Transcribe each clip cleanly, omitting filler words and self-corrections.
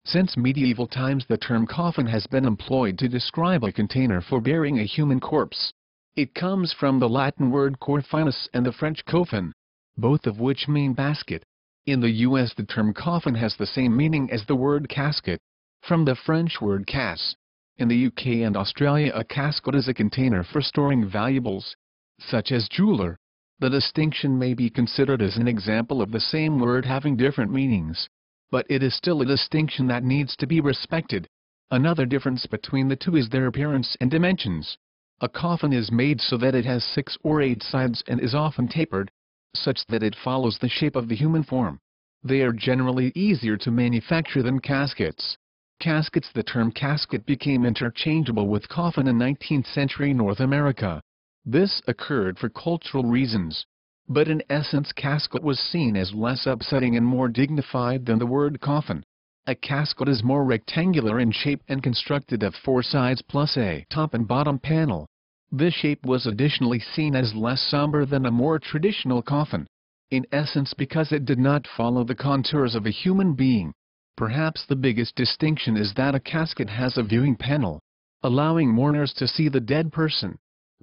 Since medieval times the term coffin has been employed to describe a container for burying a human corpse. It comes from the Latin word corphinus and the French cofin, both of which mean basket. In the US the term coffin has the same meaning as the word casket, from the French word casse. In the UK and Australia a casket is a container for storing valuables, such as jewellery. The distinction may be considered as an example of the same word having different meanings, but it is still a distinction that needs to be respected. Another difference between the two is their appearance and dimensions. A coffin is made so that it has 6 or 8 sides and is often tapered, such that it follows the shape of the human form. They are generally easier to manufacture than caskets. Caskets. The term casket became interchangeable with coffin in 19th century North America. This occurred for cultural reasons, but in essence casket was seen as less upsetting and more dignified than the word coffin. A casket is more rectangular in shape and constructed of 4 sides plus a top and bottom panel. This shape was additionally seen as less somber than a more traditional coffin, in essence because it did not follow the contours of a human being. Perhaps the biggest distinction is that a casket has a viewing panel, allowing mourners to see the dead person.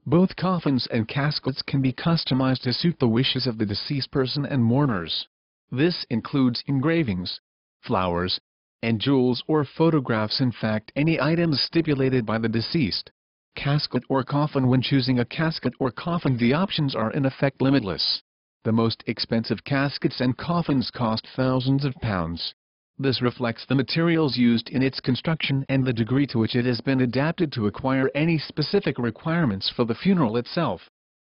Both coffins and caskets can be customized to suit the wishes of the deceased person and mourners. This includes engravings, flowers, and jewels or photographs, in fact any items stipulated by the deceased. Casket or coffin. When choosing a casket or coffin the options are in effect limitless. The most expensive caskets and coffins cost thousands of pounds. This reflects the materials used in its construction and the degree to which it has been adapted to acquire any specific requirements for the funeral itself.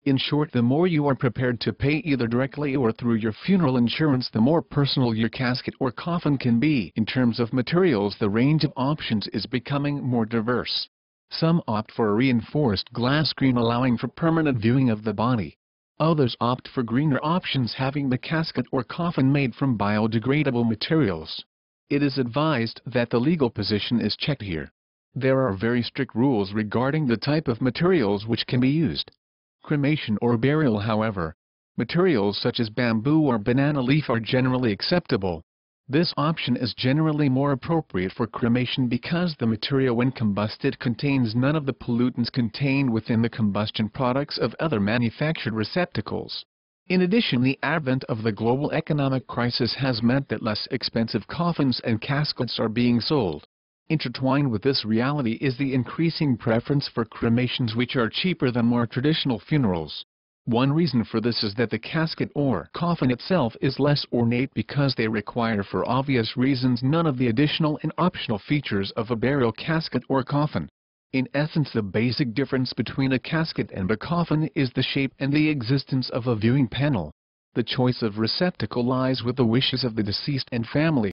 In short, the more you are prepared to pay either directly or through your funeral insurance, the more personal your casket or coffin can be. In terms of materials, the range of options is becoming more diverse. Some opt for a reinforced glass screen allowing for permanent viewing of the body. Others opt for greener options, having the casket or coffin made from biodegradable materials. It is advised that the legal position is checked here. There are very strict rules regarding the type of materials which can be used. Cremation or burial, however, materials such as bamboo or banana leaf are generally acceptable. This option is generally more appropriate for cremation because the material when combusted contains none of the pollutants contained within the combustion products of other manufactured receptacles. In addition, the advent of the global economic crisis has meant that less expensive coffins and caskets are being sold. Intertwined with this reality is the increasing preference for cremations, which are cheaper than more traditional funerals. One reason for this is that the casket or coffin itself is less ornate because they require, for obvious reasons, none of the additional and optional features of a burial casket or coffin. In essence, the basic difference between a casket and a coffin is the shape and the existence of a viewing panel. The choice of receptacle lies with the wishes of the deceased and family.